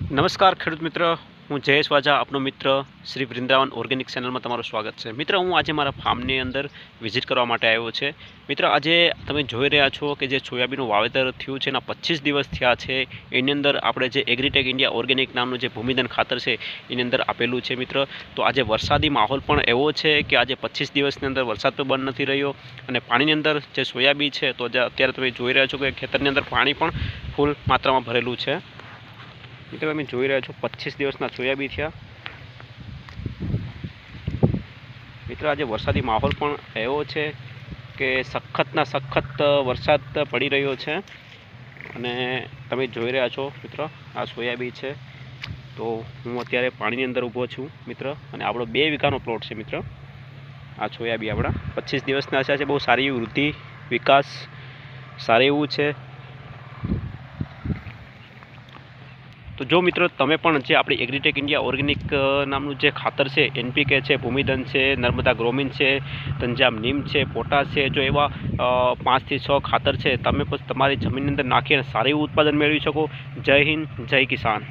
નમસ્કાર ખેડૂત મિત્ર, હું જયેશ વાજા, આપનો મિત્ર શ્રી વૃંદાવન ઓર્ગેનિક ચેનલમાં તમારું સ્વાગત છે. મિત્ર, હું આજે મારા ફાર્મની અંદર વિઝિટ કરવા માટે આવ્યો છે. મિત્ર, આજે તમે જોઈ રહ્યા છો કે જે સોયાબીનનું વાવેતર થયું છે એના 25 દિવસ થયા છે. એની અંદર આપણે જે એગ્રીટેક ઇન્ડિયા ઓર્ગેનિક નામનું જે ભૂમિધન ખાતર છે એની અંદર આપેલું છે. મિત્ર, તો આજે વરસાદી માહોલ પણ એવો છે કે આજે 25 દિવસની અંદર વરસાદ તો બંધ નથી રહ્યો અને પાણીની અંદર જે સોયાબીન છે તો અત્યારે તમે જોઈ રહ્યા છો કે ખેતરની અંદર પાણી પણ ફૂલ માત્રામાં ભરેલું છે. મિત્રો, તમે જોઈ રહ્યા છો 25 દિવસના સોયાબીન થયા. મિત્રો, આજે વરસાદી માહોલ પણ એવો છે કે સખતના સખત વરસાદ પડી રહ્યો છે અને તમે જોઈ રહ્યા છો મિત્રો, આ સોયાબીન છે. તો હું અત્યારે પાણીની અંદર ઊભો છું મિત્ર, અને આપણો 2 વીઘાનો પ્લોટ છે મિત્ર. આ સોયાબીન આપણા 25 દિવસના છે. બહુ સારી વૃદ્ધિ, વિકાસ સારું એવું છે. તો જો મિત્રો, તમે પણ જે આપણી એગ્રીટેક ઇન્ડિયા ઓર્ગેનિક નામનું જે ખાતર છે, NPK છે, ભૂમિધન છે, નર્મદા ગ્રોમીન છે, તંજામ નીમ છે, પોટાશ છે, જો એવા 5 થી 6 ખાતર છે તમે પણ તમારી જમીનની અંદર નાખીને સારું એવું ઉત્પાદન મેળવી શકો. જય હિન્દ, જય કિસાન.